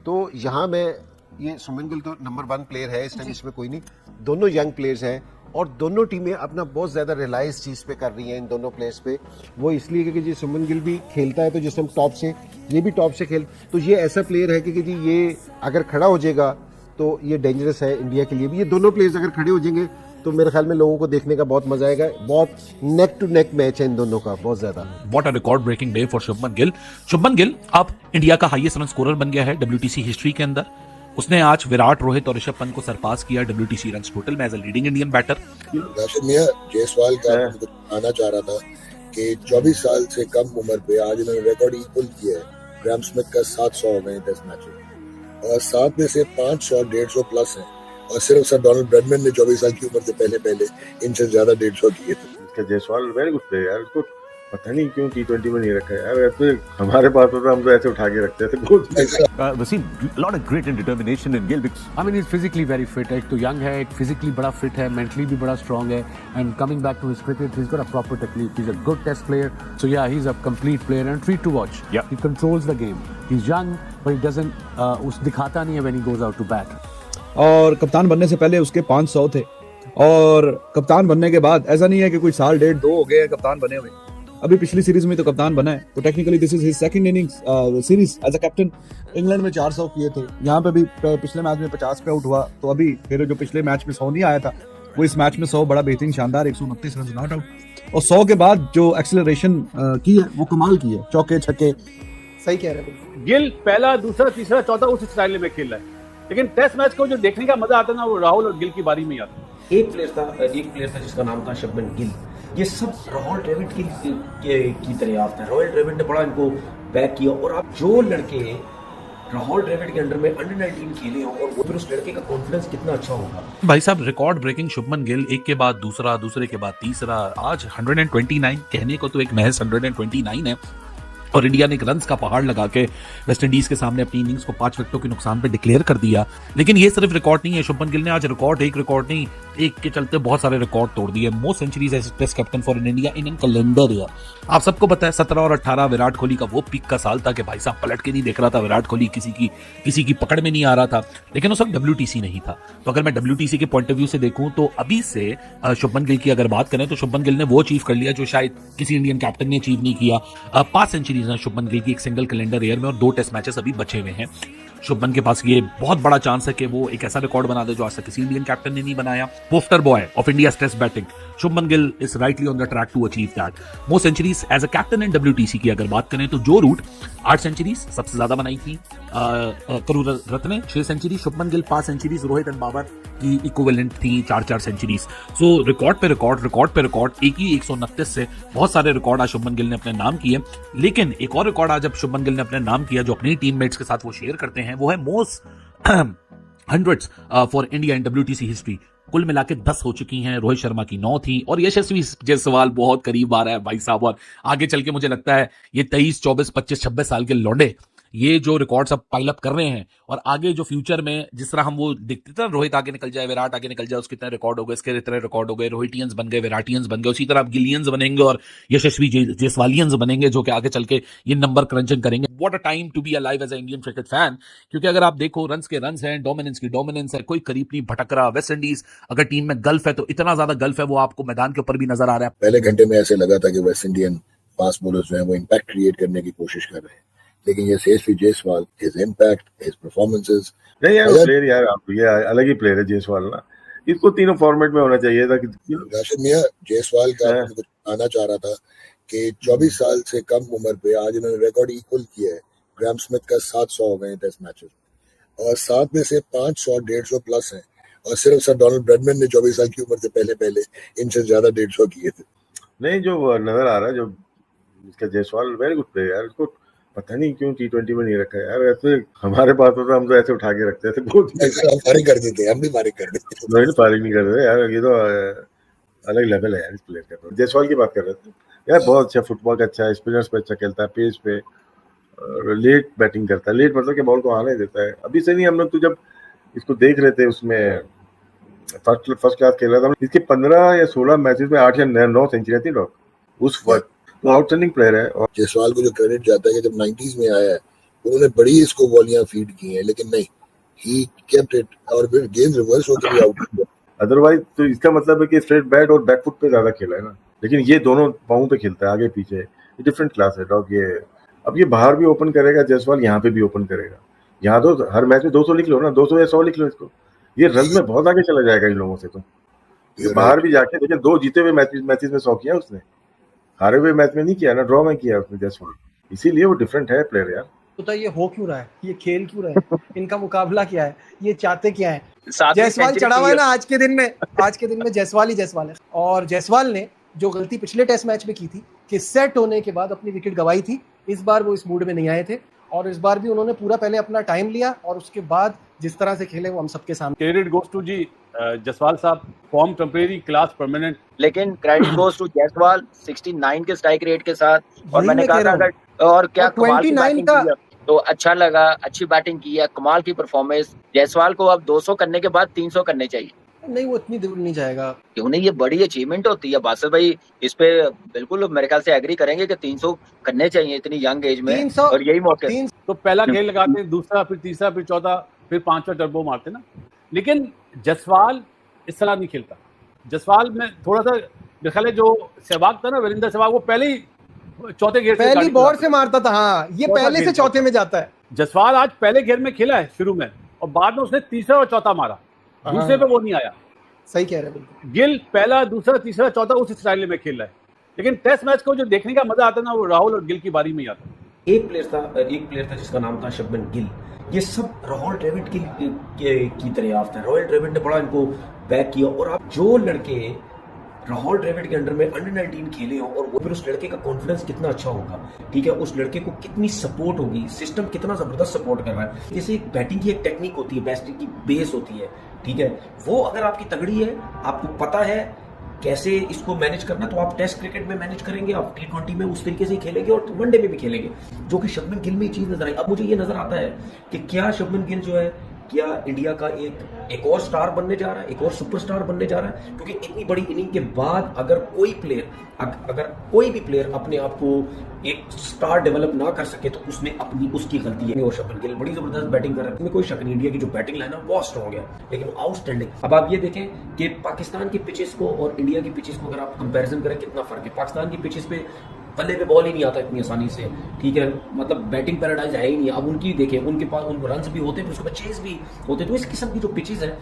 तो यहाँ मैं ये सुमन गिल तो नंबर 1 प्लेयर है इस टाइम, इसमें कोई नहीं, दोनों यंग प्लेयर्स हैं और दोनों टीमें अपना बहुत ज़्यादा रिलाई इस चीज़ पे कर रही हैं इन दोनों प्लेयर्स पे। वो इसलिए क्योंकि जी सुमन गिल भी खेलता है तो जिस टाइम टॉप से, ये भी टॉप से खेल, तो ये ऐसा प्लेयर है कि जी ये अगर खड़ा हो जाएगा तो ये डेंजरस है इंडिया के लिए भी। ये दोनों प्लेयर्स अगर खड़े हो जाएंगे तो मेरे ख्याल में लोगों को देखने का बहुत मजा आएगा। बहुत नेक टू नेक मैच है इन दोनों का, बहुत ज्यादा। What a record breaking day for Shubman Gill. Shubman Gill अब इंडिया का हाईएस्ट रन स्कोरर बन गया है WTC हिस्ट्री के अंदर। उसने आज विराट, रोहित और ऋषभ पंत को सरपास किया WTC रन टोटल में as a leading Indian batter. Rashid मियां, जायसवाल का कुछ आना चाह रहा था कि 24 साल से कम उम्र पे आज इन्होंने रिकॉर्ड इक्वल किया है। ग्राहम स्मिथ का 700 हो गए टेस्ट मैच में और 7 में से 500 150 प्लस है और सिर्फ सर डोनाल्ड ब्रैडमैन ने 24 साल की उम्र से पहले इनसे ज्यादा 150 किए थे। इसका जायसवाल वेरी गुड प्लेयर यार, उसको पता नहीं क्यों T20 में नहीं रखा है यार। तो हमारे पास होता हम तो ऐसे उठा के रखते थे। We've seen a lot of grit and determination in Gill. I mean, he's physically very fit. एक तो young है, एक physically बड़ा fit है, mentally भी बड़ा strong है, and coming back to his cricket, he's got a proper technique. He's a good test player. So yeah, he's a complete player and treat to watch. Yeah. He controls the game. He's young, but he doesn't उस दिखाता नहीं है when he goes out to bat. और कप्तान बनने से पहले उसके 500 थे और कप्तान बनने के बाद ऐसा नहीं है कि कोई साल डेढ़ 2 हो गए कप्तान बने हुए। अभी पिछली सीरीज में तो कप्तान बना है, तो technically this is his second innings series as a captain. England में 400 किए थे, यहाँ पे भी पिछले मैच में 50 पे आउट हुआ, तो अभी फिर जो पिछले मैच में 100 नहीं आया था वो इस मैच में 100 बड़ा बेहतरीन शानदार 129 रन नॉट आउट। और 100 के बाद जो एक्सेलरेशन की है वो कमाल की है, चौके छक्के। सही कह रहे हैं। गिल पहला, दूसरा, तीसरा, चौथा उस स्टाइल में खेल रहा है, लेकिन टेस्ट मैच को जो देखने का मजा आता है ना, वो राहुल और गिल की बारी में आता है। एक प्लेयर था जिसका नाम था शुभमन गिल। ये सब राहुल द्रविड़ की दरियाफ्त है। राहुल द्रविड़ ने बड़ा इनको बैक किया और अब जो लड़के राहुल द्रविड़ के अंडर में अंडर 19 खेले हो और वो फिर उस लड़के का कॉन्फिडेंस कितना अच्छा होगा। भाई साहब, रिकॉर्ड ब्रेकिंग शुभमन गिल, एक के बाद दूसरा, दूसरे के बाद तीसरा, आज 129 कहने को तो एक महज 129 है और इंडिया ने एक रन्स का पहाड़ लगा के वेस्ट इंडीज के सामने अपनी इनिंग्स को 5 विकेटों के नुकसान पे डिक्लेयर कर दिया। लेकिन ये सिर्फ रिकॉर्ड नहीं है, शुभमन गिल ने आज एक रिकॉर्ड नहीं, एक के चलते बहुत सारे रिकॉर्ड तोड़ दिए। Most centuries as test captain for India in calendar year. आप सबको पता है 17 और 18 विराट कोहली का वो पीक का साल था कि भाई साहब पलट के नहीं देख रहा था विराट कोहली, किसी की पकड़ में नहीं आ रहा था, लेकिन उस वक्त WTC नहीं था। तो अगर मैं WTC के पॉइंट ऑफ व्यू से देखूं तो अभी से शुभमन गिल की अगर बात करें तो शुभमन गिल ने वो अचीव कर लिया जो शायद किसी इंडियन कैप्टन ने अचीव नहीं किया। 5 सेंचुरीज हैं शुभमन गिल की एक सिंगल कैलेंडर ईयर में और 2 टेस्ट मैचेस अभी बचे हुए हैं। शुभमन के पास ये बहुत बड़ा चांस है कि वो एक ऐसा रिकॉर्ड बना दे जो आज तक किसी इंडियन कैप्टन ने नहीं बनाया। Poster boy of India test batting, Shubman Gill is rightly on the track to achieve that. Most centuries as a captain in WTC की अगर बात करें तो जो रूट 8 सेंचुरीज सबसे ज्यादा बनाई थी करुण रत्ने ने 6 century, Shubman Gill 5 centuries, Rohit and Babar की इक्विवेलेंट थी 4 सेंचुरीज। सो रिकॉर्ड पे रिकॉर्ड, एक ही 129 से बहुत सारे रिकॉर्ड आज शुभमन गिल ने अपने नाम किए। लेकिन एक और रिकॉर्ड आज जब शुभमन गिल ने अपने नाम किया जो अपनी टीममेट्स के साथ वो शेयर करते हैं, वो है most hundreds for India in WTC history. कुल मिला के 10 हो चुकी हैं, रोहित शर्मा की 9 थी और यशस्वी जायसवाल बहुत करीब आ रहा है भाई साहब। और आगे चल के मुझे लगता है ये 23, 24, 25, 26 साल के लौंडे ये जो रिकॉर्ड्स अब पाइल अप कर रहे हैं और आगे जो फ्यूचर में जिस तरह हम वो देखते थे, रोहित आगे निकल जाए, विराट आगे निकल जाए, उसके इतने रिकॉर्ड हो गए, इसके इतने रिकॉर्ड हो गए, रोहिटियंस बन गए, विराटियंस बन गए, उसी तरह अब गिलियंस बनेंगे और यशस्वी जायसवालियंस बनेंगे जो कि आगे चल के ये नंबर क्रंचिंग करेंगे। What a time to be alive as a Indian cricket fan, क्योंकि अगर आप देखो रन्स के रन्स हैं, डोमिनेंस की डोमिनेंस है, कोई करीब नहीं भटक रहा। वेस्ट इंडीज अगर टीम में गल्फ है तो इतना ज्यादा गल्फ है वो आपको मैदान के ऊपर भी नजर आ रहा है। पहले घंटे में ऐसे लगा था कि वेस्ट इंडियन फास्ट बॉलर्स जो है वो इम्पैक्ट क्रिएट करने की कोशिश कर रहे हैं, लेकिन ये Yashasvi Jaiswal, his impact, his performances, नहीं यार प्लेयर यार आप ये अलग ही प्लेयर है जायसवाल ना, इसको तीनों फॉर्मेट में होना चाहिए था। राशिद मियां, जायसवाल का कुछ आना चाह रहा था कि 24 साल से कम उम्र पे आज इन्होंने रिकॉर्ड इक्वल किया है। ग्राहम स्मिथ का 700 हो गए टेस्ट मैचेस और 7 में से 500 150 प्लस हैं और सिर्फ सर डोनाल्ड ब्रैडमैन ने 24 साल की उम्र से पहले इनसे ज्यादा 150 किए थे। नहीं जो नजर आ रहा है जो इसका जायसवाल वेरी गुड प्लेयर यार, उसको पता नहीं क्यों T20 में नहीं रखा है यार। ऐसे हमारे पास होता हम तो ऐसे उठा के रखते थे, हम पारिंग कर देते, हम भी पारिंग कर देते, नहीं पारिंग नहीं कर रहे यार। ये तो अलग लेवल है यार इस प्लेयर का। तो जायसवाल की बात कर रहे थे यार, बहुत अच्छा फुटबॉल का अच्छा है, स्पिनर्स पे अच्छा खेलता है, पेस पे लेट बैटिंग करता है, लेट मतलब कि बॉल को आने देता है। अभी से नहीं, हम लोग तो जब इसको देख रहे थे उसमें फर्स्ट क्लास खेल रहा था, इसके 15 या 16 मैचेस में 8 या 9 सेंचुरी थी उस वक्त, तो आउटस्टैंडिंग प्लेयर है। और जायसवाल को जो क्रेडिट जाता है कि जब 90s में आया है उन्होंने बड़ी इसको बॉलियां फीड की हैं, लेकिन नहीं, ही केप्ट इट और फिर गेंद रिवर्स होकर भी आउट। अदरवाइज तो इसका मतलब है कि स्ट्रेट बैट और बैक फुट पे ज्यादा खेला है ना, लेकिन ये दोनों पाँव पे खेलता है, आगे पीछे, ये डिफरेंट क्लास है डॉग। ये अब ये बाहर भी ओपन करेगा जायसवाल, यहाँ पे भी ओपन करेगा। यहाँ तो हर मैच में 200 लिख लो ना, 200 या 100 लिख लो इसको, ये रन में बहुत आगे चला जाएगा इन लोगों से। तो ये बाहर भी जाके देखिए, 2 जीते हुए मैचेस में 100 किया उसने, हारे हुए मैच में नहीं किया ना, ड्रॉ में किया उसने जायसवाल, इसीलिए वो डिफरेंट है प्लेयर यार। तो ये हो क्यों रहा है, ये खेल क्यों रहा है, इनका मुकाबला क्या है, ये चाहते क्या है। जायसवाल चढ़ा हुआ है ना आज के दिन में जायसवाल ही जायसवाल है। और जायसवाल ने जो गलती पिछले टेस्ट मैच में की थी कि सेट होने के बाद अपनी विकेट गंवाई थी, इस बार वो इस मूड में नहीं आए थे और इस बार भी उन्होंने पूरा पहले अपना टाइम लिया और उसके बाद जिस तरह से खेले वो हम सबके सामने। क्रेडिट गोस टू जी जायसवाल साहब, फॉर्म टेम्परेरी, क्लास परमानेंट। लेकिन क्रेडिट गोस टू जायसवाल 69 के स्ट्राइक रेट के साथ। और वही मैंने मैं कहा कह था रहा हूं। अगर और क्या और कमाल की 29 बैटिंग का- की है, तो अच्छा लगा, अच्छी बैटिंग की है, कमाल की परफॉर्मेंस। जायसवाल को अब 200 करने के बाद 300 करने चाहिए। नहीं, वो इतनी दूर नहीं जाएगा। क्यों नहीं, ये बड़ी अचीवमेंट होती है। बासिल भाई इस पे बिल्कुल मेरे ख्याल से एग्री करेंगे कि 300 करने चाहिए इतनी यंग एज में, 300 और यही मौके। तो पहला गेंद लगाते हैं, दूसरा, फिर तीसरा, फिर चौथा, फिर पांचवा टर्बो मारते ना। लेकिन जायसवाल इस तरह नहीं खेलता। जायसवाल में थोड़ा सा मेरे ख्याल है जो सहवाग था ना, वीरेंद्र सहवाग, वो पहले ही चौथे घेर से पहली गाड़ी बॉल चलाता से मारता था। हाँ, ये चौथा पहले से गेंद चौथे में जाता है। है। जायसवाल आज पहले घेर में खेला है शुरू में, और बाद में उसने तीसरा और चौथा मारा, दूसरे पे वो नहीं आया। सही कह रहे हैं बिल्कुल। गिल पहला, दूसरा, तीसरा, चौथा उस स्टाइल में खेल रहा है। लेकिन टेस्ट मैच को जो देखने का मजा आता है ना, वो राहुल और गिल की बारी में ही आता है। एक प्लेयर था जिसका नाम था शुभमन गिल। ये सब राहुल द्रविड़ की तरह याफ्त है। राहुल द्रविड़ ने बड़ा इनको बैक किया, और आप जो लड़के राहुल द्रविड़ के अंडर में अंडर 19 खेले हो, और वो फिर उस लड़के का कॉन्फिडेंस कितना अच्छा होगा, ठीक है, उस लड़के को कितनी सपोर्ट होगी, सिस्टम कितना जबरदस्त सपोर्ट कर रहा है। जैसे एक बैटिंग की एक टेक्निक होती है, बैटिंग की बेस होती है, ठीक है, वो अगर आपकी तगड़ी है, आपको पता है कैसे इसको मैनेज करना, तो आप टेस्ट क्रिकेट में मैनेज करेंगे, आप T20 में उस तरीके से ही खेलेंगे, और वनडे में भी खेलेंगे, जो कि शुभमन गिल में ये चीज नजर आई। अब मुझे ये नजर आता है कि क्या शुभमन गिल जो है, क्या इंडिया का एक और स्टार बनने जा रहा है, एक और सुपरस्टार बनने जा रहा है। क्योंकि इतनी बड़ी इनिंग के बाद अगर कोई भी प्लेयर अपने आप को एक स्टार डेवलप ना कर सके, तो उसकी गलती है। और शुभमन गिल बड़ी जबरदस्त बैटिंग कर रहा है, इसमें कोई शक नहीं। इंडिया की जो बैटिंग लाइन है बहुत स्ट्रॉन्ग है, लेकिन आउटस्टैंडिंग। अब आप ये देखें कि पाकिस्तान की पिचेस को और इंडिया की पिचेस को अगर आप कंपैरिजन करें, कितना फर्क है। पाकिस्तान की पिचेस पे बल्ले पे बॉल ही नहीं आता इतनी आसानी से, ठीक है, मतलब बैटिंग पैराडाइज है ही नहीं। अब उनकी देखें, उनके पास उनको रन्स भी होते हैं, उसके बाद चेज भी होते हैं। तो इस किस्म की जो पिचेस है,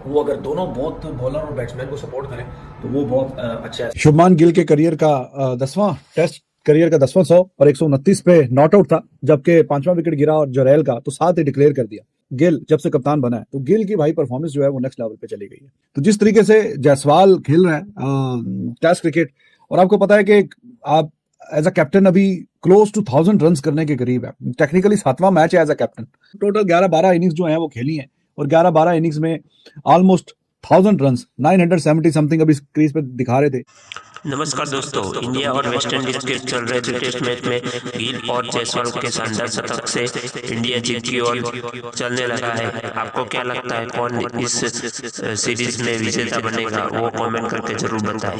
वो अगर दोनों बहुत बॉलर और बैट्समैन को सपोर्ट करें तो वो बहुत अच्छा है। शुभमान गिल के करियर का 10वां टेस्ट करियर का 10वां 100 और 129 पे नॉट आउट था, जबकि 5वां विकेट गिरा और जोरेल का तो 7 ही डिक्लेयर कर दिया। गिल जब से कप्तान बना है, तो गिल की भाई परफॉर्मेंस जो है वो नेक्स्ट लेवल पे चली गई है। तो जिस तरीके से जायसवाल खेल रहा है टेस्ट क्रिकेट, और आपको पता है कि आप एज अ कैप्टन अभी क्लोज टू 1000 रन करने के करीब है। टेक्निकली 7वां मैच है as a captain. Total 11-12 innings जो है वो खेली हैं, और 11-12 इनिंग्स में ऑलमोस्ट 1000 रन, 970 समथिंग अभी स्क्रीन पे दिखा रहे थे। नमस्कार दोस्तों, इंडिया और वेस्ट इंडीज के चल रहे थे टेस्ट मैच में गिल और जायसवाल के शानदार शतक से इंडिया जीत की ओर चलने लगा है। आपको क्या लगता है कौन इस सीरीज में विजेता बनेगा? वो कमेंट करके जरूर बताएं।